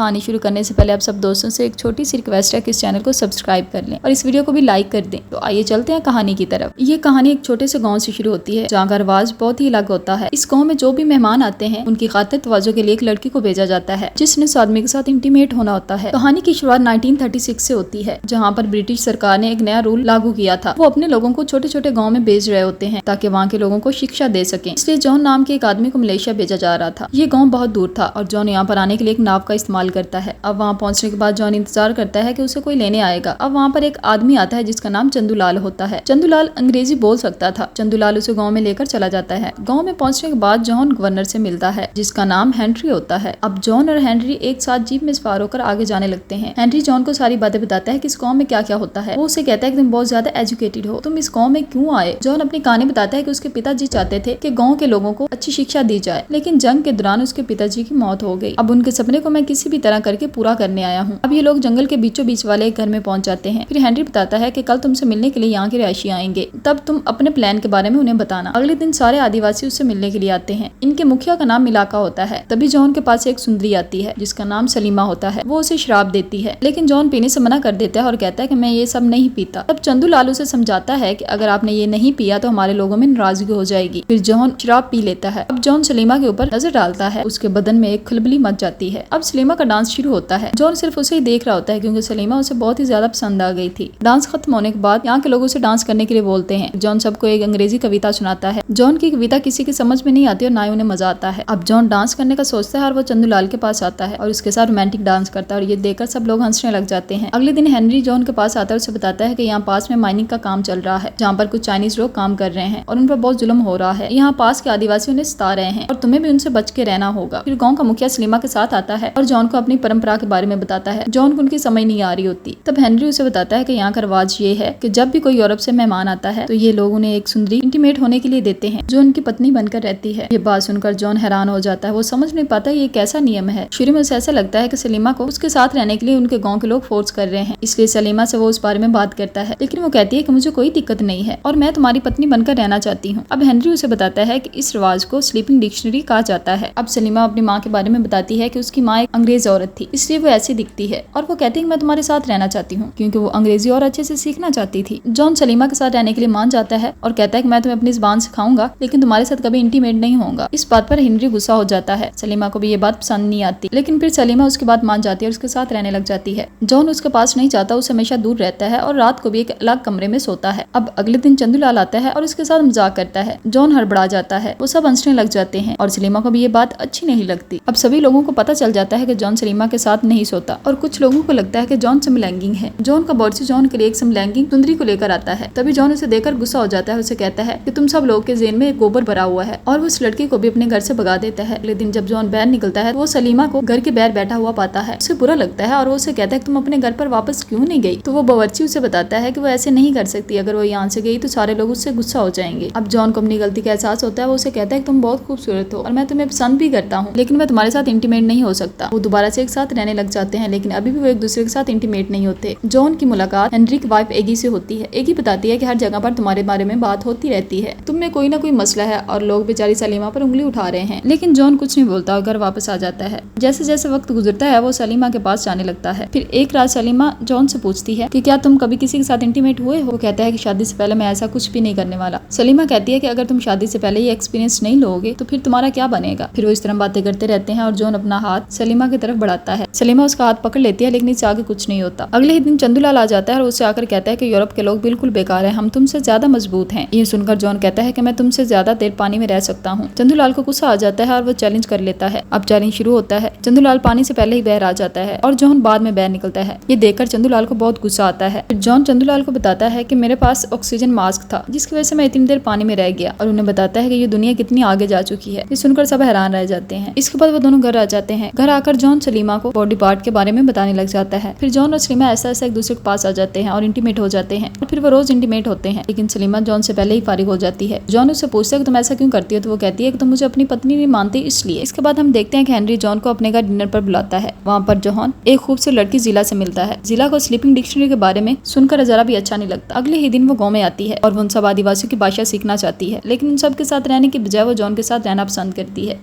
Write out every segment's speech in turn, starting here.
कहानी शुरू करने से पहले आप सब दोस्तों से एक छोटी सी रिक्वेस्ट है कि इस चैनल को सब्सक्राइब कर लें और इस वीडियो को भी लाइक कर दें। तो आइए चलते हैं कहानी की तरफ। ये कहानी एक छोटे से गांव से शुरू होती है जहाँ का रिवाज बहुत ही अलग होता है। इस गांव में जो भी मेहमान आते हैं उनकी खातिर तवज्जो के लिए एक लड़की को भेजा जाता है जिसने उस आदमी के साथ इंटीमेट होना होता है। कहानी की शुरुआत 1936 से होती है जहाँ पर ब्रिटिश सरकार ने एक नया रूल लागू किया था। वो अपने लोगों को छोटे छोटे गाँव में भेज रहे होते हैं ताकि वहाँ के लोगों को शिक्षा दे सके। इसलिए जॉन नाम के एक आदमी को मलेशिया भेजा जा रहा था। ये गाँव बहुत दूर था और जॉन यहाँ पर आने के लिए एक नाव का इस्तेमाल करता है। अब वहाँ पहुंचने के बाद जॉन इंतजार करता है कि उसे कोई लेने आएगा। अब वहाँ पर एक आदमी आता है जिसका नाम चंदूलाल होता है। चंदूलाल अंग्रेजी बोल सकता था। चंदूलाल उसे गांव में लेकर चला जाता है। गांव में पहुंचने के बाद जॉन गवर्नर से मिलता है जिसका नाम हेनरी होता है। अब जॉन और हेनरी एक साथ जीप में सवार होकर आगे जाने लगते हैं। हेनरी जॉन को सारी बातें बताता है कि इस गाँव में क्या क्या होता है। वो उसे कहता है कि तुम बहुत ज्यादा एजुकेटेड हो, तुम इस गाँव में क्यों आए। जॉन अपनी कहानी बताता है कि उसके पिताजी चाहते थे कि गाँव के लोगों को अच्छी शिक्षा दी जाए, लेकिन जंग के दौरान उसके पिताजी की मौत हो गई। अब उनके सपने को मैं किसी भी तरह करके पूरा करने आया हूँ। अब ये लोग जंगल के बीचों बीच वाले एक घर में पहुंच जाते हैं। फिर हेनरी बताता है कि कल तुमसे मिलने के लिए यहाँ के रिहायशी आएंगे, तब तुम अपने प्लान के बारे में उन्हें बताना। अगले दिन सारे आदिवासी उससे मिलने के लिए आते हैं। इनके मुखिया का नाम मिलाका होता है। तभी जॉन के पास एक सुंदरी आती है जिसका नाम सलीमा होता है। वो उसे शराब देती है, लेकिन जॉन पीने से मना कर देता है और कहता है कि मैं ये सब नहीं पीता। तब चंदूलाल उसे समझाता है कि अगर आपने ये नहीं पिया तो हमारे लोगों में नाराजगी हो जाएगी। फिर जॉन शराब पी लेता है। अब जॉन सलीमा के ऊपर नजर डालता है। उसके बदन में एक खलबली मच जाती है। अब सलीमा का डांस शुरू होता है। जॉन सिर्फ उसे ही देख रहा होता है क्योंकि सलीमा उसे बहुत ही ज्यादा पसंद आ गई थी। डांस खत्म होने के बाद यहाँ के लोग उसे डांस करने के लिए बोलते हैं। जॉन सबको एक अंग्रेजी कविता सुनाता है। जॉन की कविता किसी की समझ में नहीं आती और ना ही उन्हें मजा आता है। अब जॉन डांस करने का सोचता है और वो चंदूलाल के पास आता है और उसके साथ रोमांटिक डांस करता है और ये देखकर सब लोग हंसने लग जाते हैं। अगले दिन हेनरी जॉन के पास आता है और उसे बताता है कि यहाँ पास में माइनिंग का काम चल रहा है जहाँ पर कुछ चाइनीज लोग काम कर रहे हैं और उन पर बहुत जुल्म हो रहा है। यहाँ पास के आदिवासी उन्हें सता रहे हैं और तुम्हें भी उनसे बच के रहना होगा। फिर गाँव का मुखिया सलीमा के साथ आता है और जॉन को अपनी परंपरा के बारे में बताता है। जॉन को उनकी समझ नहीं आ रही होती। तब हेनरी उसे बताता है कि यहाँ का रिवाज ये है कि जब भी कोई यूरोप से मेहमान आता है तो ये लोग उन्हें एक सुंदरी इंटीमेट होने के लिए देते हैं जो उनकी पत्नी बनकर रहती है। ये बात सुनकर जॉन हैरान हो जाता है। वो समझ नहीं पाता ये कैसा नियम है। शुरू में उसे ऐसा लगता है कि सलीमा को उसके साथ रहने के लिए उनके गाँव के लोग फोर्स कर रहे हैं, इसलिए सलीमा से वो उस बारे में बात करता है। लेकिन वो कहती है कि मुझे कोई दिक्कत नहीं है और मैं तुम्हारी पत्नी बनकर रहना चाहती हूँ। अब हेनरी उसे बताता है कि इस रिवाज को स्लीपिंग डिक्शनरी कहा जाता है। अब सलीमा अपनी माँ के बारे में बताती है कि उसकी माँ एक अंग्रेज औरत थी, इसलिए वो ऐसी दिखती है और वो कहती है कि मैं तुम्हारे साथ रहना चाहती हूँ क्योंकि वो अंग्रेजी और अच्छे से सीखना चाहती थी। जॉन सलीमा के साथ रहने के लिए मान जाता है और कहता है कि मैं तुम्हें अपनी जुबान सिखाऊंगा लेकिन तुम्हारे साथ कभी इंटीमेट नहीं होगा। इस बात पर हेनरी गुस्सा हो जाता है। सलीमा को भी ये बात पसंद नहीं आती, लेकिन फिर सलीमा उसके बाद मान जाती है और उसके साथ रहने लग जाती है। जॉन उसके पास नहीं जाता, उसे हमेशा दूर रहता है और रात को भी एक अलग कमरे में सोता है। अब अगले दिन चंदूलाल आता है और उसके साथ मजाक करता है। जॉन हड़बड़ा जाता है। वो सब हंसने लग जाते हैं और सलीमा को भी ये बात अच्छी नहीं लगती। अब सभी लोगों को पता चल जाता है कि जॉन सलीमा के साथ नहीं सोता और कुछ लोगों को लगता है कि जॉन समलैंगिक है। जॉन का बॉसी जॉन के लिए एक समलैंगिक सुंदरी को लेकर आता है। तभी जॉन उसे देखकर गुस्सा हो जाता है। उसे कहता है कि तुम सब लोग के ज़हन में गोबर भरा हुआ है और वो उस लड़की को भी अपने घर से भगा देता है। अगले दिन जब जॉन बाहर निकलता है वो सलीमा को घर के बाहर बैठा हुआ पाता है। उसे बुरा लगता है और वो उसे कहता है कि तुम अपने घर पर वापस क्यों नहीं गई। तो वो बावर्ची उसे बताता है कि वो ऐसे नहीं कर सकती, अगर वो यहाँ से गई तो सारे लोग उससे गुस्सा हो जाएंगे। अब जॉन को अपनी गलती का एहसास होता है। वो उसे कहता है कि तुम बहुत खूबसूरत हो और मैं तुम्हें पसंद भी करता हूँ, लेकिन मैं तुम्हारे साथ इंटीमेट नहीं हो सकता। वो दोबारा से एक साथ रहने लग जाते हैं, लेकिन अभी भी वो एक दूसरे के साथ इंटीमेट नहीं होते। जॉन की मुलाकात हेनरी की वाइफ एगी से होती है। एगी बताती है कि हर जगह पर तुम्हारे बारे में बात होती रहती है, तुम में कोई ना कोई मसला है और लोग बेचारी सलीमा पर उंगली उठा रहे हैं। लेकिन जॉन कुछ नहीं बोलता और घर वापस आ जाता है। जैसे जैसे वक्त गुजरता है वो सलीमा के पास जाने लगता है। फिर एक रात सलीमा जॉन से पूछती है कि क्या तुम कभी किसी के साथ इंटीमेट हुए हो। वो कहता है कि शादी से पहले मैं ऐसा कुछ भी नहीं करने वाला। सलीमा कहती है कि अगर तुम शादी से पहले ये एक्सपीरियंस नहीं लोगे तो फिर तुम्हारा क्या बनेगा। फिर वो इस तरह बातें करते रहते हैं और जॉन अपना हाथ सलीमा की तरफ बढ़ाता है। सलीमा उसका हाथ पकड़ लेती है, लेकिन इससे आगे कुछ नहीं होता। अगले ही दिन चंदूलाल आ जाता है और उससे आकर कहता है कि यूरोप के लोग बिल्कुल बेकार है, हम तुमसे ज्यादा मजबूत हैं। ये सुनकर जॉन कहता है कि मैं तुमसे ज्यादा देर पानी में रह सकता हूँ। चंदूलाल को गुस्सा आ जाता है और वो चैलेंज कर लेता है। अब चैलेंज शुरू होता है। चंदूलाल पानी से पहले ही बाहर आ जाता है और जॉन बाद में बाहर निकलता है। ये देखकर चंदूलाल को बहुत गुस्सा आता है। जॉन चंदूलाल को बताता है कि मेरे पास ऑक्सीजन मास्क था जिसकी वजह से मैं इतनी देर पानी में रह गया, और उन्हें बताता है कि ये दुनिया कितनी आगे जा चुकी है। ये सुनकर सब हैरान रह जाते हैं। इसके बाद वो दोनों घर आ जाते हैं। घर आकर जॉन सलीमा को बॉडी पार्ट के बारे में बताने लग जाता है। फिर जॉन और सलीमा ऐसा ऐसा एक दूसरे के पास आ जाते हैं और इंटीमेट हो जाते हैं और फिर वो रोज इंटीमेट होते हैं। लेकिन सलीमा जॉन से पहले ही फारिग हो जाती है। जॉन उससे पूछता है कि तुम ऐसा क्यों करती हो। तो वो कहती है कि तुम मुझे अपनी पत्नी नहीं मानती इसलिए। इसके बाद हम देखते हैं कि हेनरी जॉन को अपने घर डिनर पर बुलाता है। वहाँ पर जॉन एक खूबसूरत लड़की जिला से मिलता है। जिला को स्लीपिंग डिक्शनरी के बारे में सुनकर जरा भी अच्छा नहीं लगता। अगले ही दिन वो गाँव में आती है और वो उन सब आदिवासियों की भाषा सीखना चाहती है, लेकिन उन सब के साथ रहने की बजाय वो जॉन के साथ रहना पसंद करती है।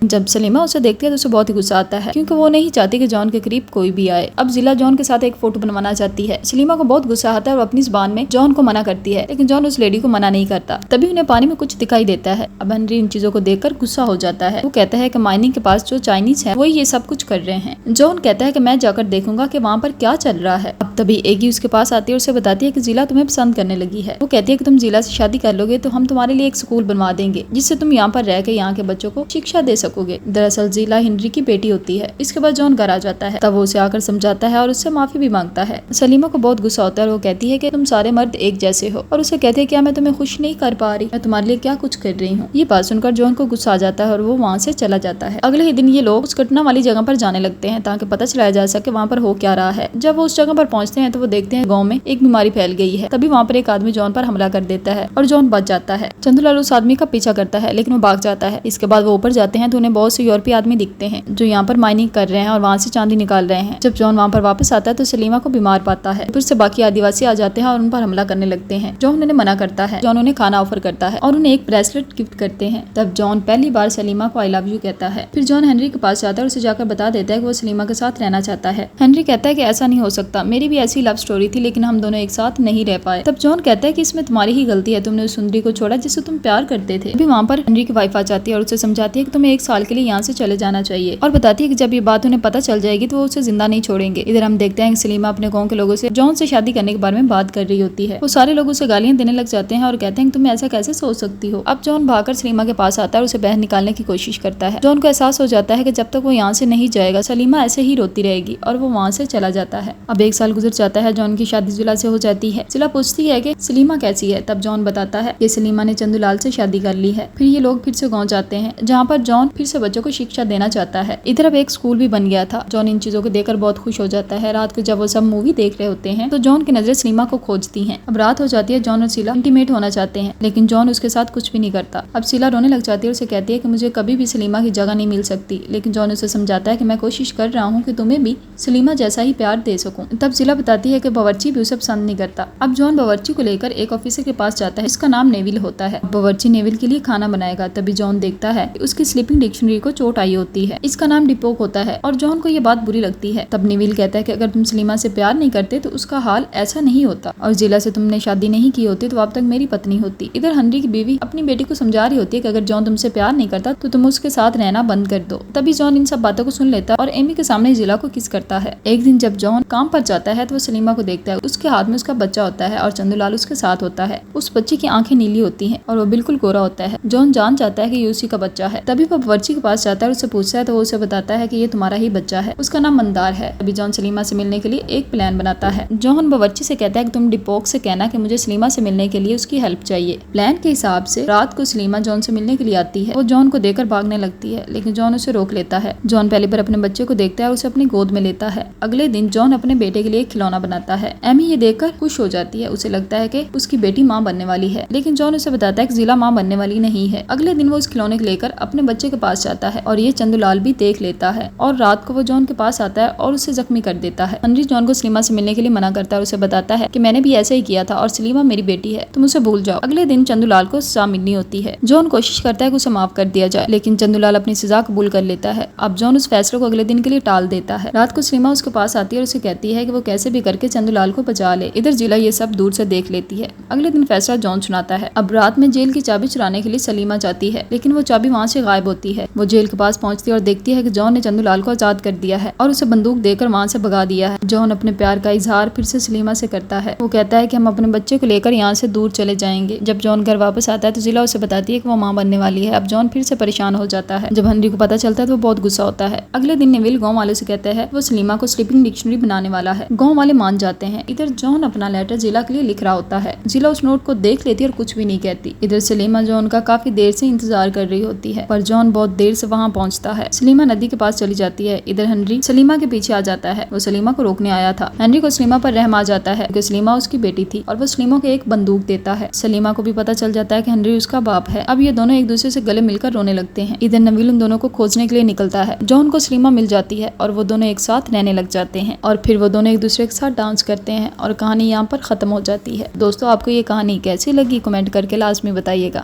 जब सलीमा उसे देखती है तो उसे बहुत ही गुस्सा आता है क्योंकि वो नहीं चाहती चाहती कि जॉन के करीब कोई भी आए। अब जिला जॉन के साथ एक फोटो बनवाना चाहती है। सलीमा को बहुत गुस्सा आता है और अपनी जुबान में जॉन को मना करती है, लेकिन जॉन उस लेडी को मना नहीं करता। तभी उन्हें पानी में कुछ दिखाई देता है। अब हेनरी इन चीजों को देखकर गुस्सा हो जाता है। वो कहता है कि माइनिंग के पास जो चाइनीज है वो ये सब कुछ कर रहे हैं। जॉन कहता है कि मैं जाकर देखूंगा कि वहाँ पर क्या चल रहा है। अब तभी एगी उसके पास आती है और उसे बताती है कि जिला तुम्हें पसंद करने लगी है। वो कहती है कि तुम जिला से शादी कर लोगे तो हम तुम्हारे लिए एक स्कूल बनवा देंगे जिससे तुम यहाँ पर रह के यहाँ के बच्चों को शिक्षा दे सकोगे। दरअसल जिला हेनरी की बेटी होती है। इसके बाद जॉन घर आ जाता है। तब वो उसे आकर समझाता है और उससे माफी भी मांगता है। सलीमा को बहुत गुस्सा होता है और वो कहती है कि तुम सारे मर्द एक जैसे हो, और उसे कहते हैं क्या मैं तुम्हें खुश नहीं कर पा रही, मैं तुम्हारे लिए क्या कुछ कर रही हूँ। ये बात सुनकर जॉन को गुस्सा आ जाता है और वो वहाँ से चला जाता है। अगले ही दिन ये लोग उस घटना वाली जगह पर जाने लगते हैं ताकि पता चलाया जा सके वहाँ पर हो क्या रहा है। जब वो उस जगह पर पहुँचते हैं तो वो देखते हैं गाँव में एक बीमारी फैल गई है। तभी वहाँ पर एक आदमी जॉन पर हमला कर देता है और जॉन बच जाता है। चंदूलाल उस आदमी का पीछा करता है लेकिन वो भाग जाता है। इसके बाद वो ऊपर जाते हैं तो उन्हें बहुत से यूरोपीय आदमी दिखते हैं जो यहाँ पर माइनिंग कर रहे हैं और वहाँ से चांदी निकाल रहे हैं। जब जॉन वहाँ पर वापस आता है तो सलीमा को बीमार पाता है। फिर से बाकी आदिवासी आ जाते हैं और उन पर हमला करने लगते हैं। जॉन उन्हें मना करता है। जॉन उन्हें खाना ऑफर करता है और उन्हें एक ब्रेसलेट गिफ्ट करते हैं। तब जॉन पहली बार सलीमा को आई लव यू कहता है। फिर जॉन हेनरी के पास जाता है और उसे जाकर बता देता है कि वो सलीमा के साथ रहना चाहता है। हेनरी कहता है कि ऐसा नहीं हो सकता, मेरी भी ऐसी लव स्टोरी थी लेकिन हम दोनों एक साथ नहीं रह पाए। तब जॉन कहता है कि इसमें तुम्हारी ही गलती है, तुमने उस सुंदरी को छोड़ा जिससे तुम प्यार करते थे। अभी वहाँ पर हेनरी की वाइफ आ जाती है और उसे समझाती है कि तुम्हें 1 साल के लिए यहाँ से चले जाना चाहिए और बताती है कि जब ये बात उन्हें पता चल जाएगी तो वो उसे जिंदा नहीं छोड़ेंगे। इधर हम देखते हैं कि सलीमा अपने गाँव के लोगों से जॉन से शादी करने के बारे में बात कर रही होती है। वो सारे लोग उसे गालियां देने लग जाते हैं और कहते हैं कि तुम ऐसा कैसे सोच सकती हो। अब जॉन भागकर सलीमा के पास आता है और उसे बाहर निकालने की कोशिश करता है। जॉन को एहसास हो जाता है कि जब तक वो यहाँ से नहीं जाएगा सलीमा ऐसे ही रोती रहेगी और वो वहाँ से चला जाता है। अब 1 साल गुजर जाता है। जॉन की शादी जिला से हो जाती है। जिला पूछती है कि सलीमा कैसी है। तब जॉन बताता है कि सलीमा ने चंदूलाल से शादी कर ली है। फिर ये लोग फिर से गाँव जाते हैं जहाँ पर जॉन फिर से बच्चों को शिक्षा देना चाहता है। इधर अब एक स्कूल भी बन गया था। जॉन इन चीजों को देखकर बहुत खुश हो जाता है। रात को जब वो सब मूवी देख रहे होते हैं तो जॉन की नजरें सलीमा को खोजती हैं। अब रात हो जाती है। जॉन और शीला इंटीमेट होना चाहते हैं लेकिन जॉन उसके साथ कुछ भी नहीं करता। अब शीला रोने लग जाती है और उसे कहती है कि मुझे कभी भी सलीमा की जगह नहीं मिल सकती, लेकिन जॉन उसे समझाता है कि मैं कोशिश कर रहा हूँ कि तुम्हें भी सलीमा जैसा ही प्यार दे सकूं। तब शीला बताती है कि बावर्ची भी उसे पसंद नहीं करता। अब जॉन बावर्ची को लेकर एक ऑफिसर के पास जाता है जिसका नाम नेविल होता है। बावर्ची नेविल के लिए खाना बनाएगा। तभी जॉन देखता है कि उसकी स्लीपिंग डिक्शनरी को चोट आई होती है। इसका नाम डिपोक होता है और जॉन को ये बात बुरी लगती है। तब नेविल कहता है कि अगर तुम सलीमा से प्यार नहीं करते तो उसका हाल ऐसा नहीं होता, और जिला से तुमने शादी नहीं की होती तो अब तक मेरी पत्नी होती। इधर हेनरी की बीवी अपनी बेटी को समझा रही होती है कि अगर जॉन तुमसे प्यार नहीं करता तो तुम उसके साथ रहना बंद कर दो। तभी जॉन इन सब बातों को सुन लेता है और एमी के सामने जिला को किस करता है। एक दिन जब जॉन काम पर जाता है तो वो सलीमा को देखता है। उसके हाथ में उसका बच्चा होता है और चंदूलाल उसके साथ होता है। उस बच्चे की आंखें नीली होती हैं और वो बिल्कुल गोरा होता है। जॉन जान जाता है कि ये उसी का बच्चा है। तभी वो बावर्ची के पास जाता है और उससे पूछता है तो वो उसे बताता है कि ये तुम्हारा ही बच्चा है। उसका नाम मंदार है। तभी जॉन सलीमा से मिलने के लिए एक प्लान बनाता है। जॉन बावर्ची से कहता है कि तुम डिपोक से कहना कि मुझे सलीमा से मिलने के लिए उसकी हेल्प चाहिए। प्लान के हिसाब से रात को सलीमा जॉन से मिलने के लिए आती है। वो जॉन को देखकर भागने लगती है लेकिन जॉन उसे रोक लेता है। जॉन पहली बार अपने बच्चे को देखता है और उसे अपनी गोद में लेता है। अगले दिन जॉन अपने बेटे के लिए एक खिलौना बनाता है। एमी ये देखकर खुश हो जाती है। उसे लगता है कि उसकी बेटी माँ बनने वाली है, लेकिन जॉन उसे बताता है कि जिला माँ बनने वाली नहीं है। अगले दिन वो उस खिलौने को लेकर अपने बच्चे के पास जाता है और ये चंदूलाल भी देख लेता है और रात को वो जॉन के पास आता है और उसे जख्मी कर देता है। हेनरी जॉन को सलीमा से मिलने के लिए मना करता है और उसे बताता है कि मैंने भी ऐसा ही किया था और सलीमा मेरी बेटी है, तुम उसे भूल जाओ। अगले दिन चंदूलाल को सजा मिलनी होती है। जॉन कोशिश करता है कि उसे माफ कर दिया जाए लेकिन चंदूलाल अपनी सजा कबूल कर लेता है। अब जॉन उस फैसले को अगले दिन के लिए टाल देता है। रात को सलीमा उसके पास आती है और उसे कहती है कि वो कैसे भी करके चंदूलाल को बचा ले। इधर जिला ये सब दूर से देख लेती है। अगले दिन फैसला जॉन सुनाता है। अब रात में जेल की चाबी चुराने के लिए सलीमा जाती है लेकिन वो चाबी वहाँ से गायब होती है। वो जेल के पास पहुँचती है और देखती है कि जॉन ने चंदूलाल को आजाद कर दिया है और उसे बंदूक देकर वहाँ से भगा दिया है। जॉन अपने प्यार का इजहार फिर से सलीमा से करता है। वो कहता है कि हम अपने बच्चे को लेकर यहाँ से दूर चले जाएंगे। जब जॉन घर वापस आता है तो जिला उसे बताती है कि वो माँ बनने वाली है। अब जॉन फिर से परेशान हो जाता है। जब हेनरी को पता चलता है तो वो बहुत गुस्सा होता है। अगले दिन नेविल गाँव वालों से कहता है वो सलीमा को स्लीपिंग डिक्शनरी बनाने वाला है। गाँव वाले मान जाते हैं। इधर जॉन अपना लेटर जिला के लिए लिख रहा होता है। जिला उस नोट को देख लेती है और कुछ भी नहीं कहती। इधर सलीमा जॉन का काफी देर से इंतजार कर रही होती है पर जॉन बहुत देर से वहाँ पहुँचता है। सलीमा नदी के पास चली जाती है। इधर हेनरी सलीमा के पीछे आ जाता है। वो सलीमा को रोकने आया था। हेनरी को सलीमा पर रहम आ जाता है क्योंकि सलीमा उसकी बेटी थी और वो सलीमा को एक बंदूक देता है। सलीमा को भी पता चल जाता है कि हेनरी उसका बाप है। अब ये दोनों एक दूसरे से गले मिलकर रोने लगते हैं। इधर नवील उन दोनों को खोजने के लिए निकलता है। जॉन को सलीमा मिल जाती है और वो दोनों एक साथ रहने लग जाते हैं और फिर वो दोनों एक दूसरे के साथ डांस करते हैं और कहानी यहाँ पर खत्म हो जाती है। दोस्तों आपको ये कहानी कैसी लगी कमेंट करके लाजमी बताइएगा।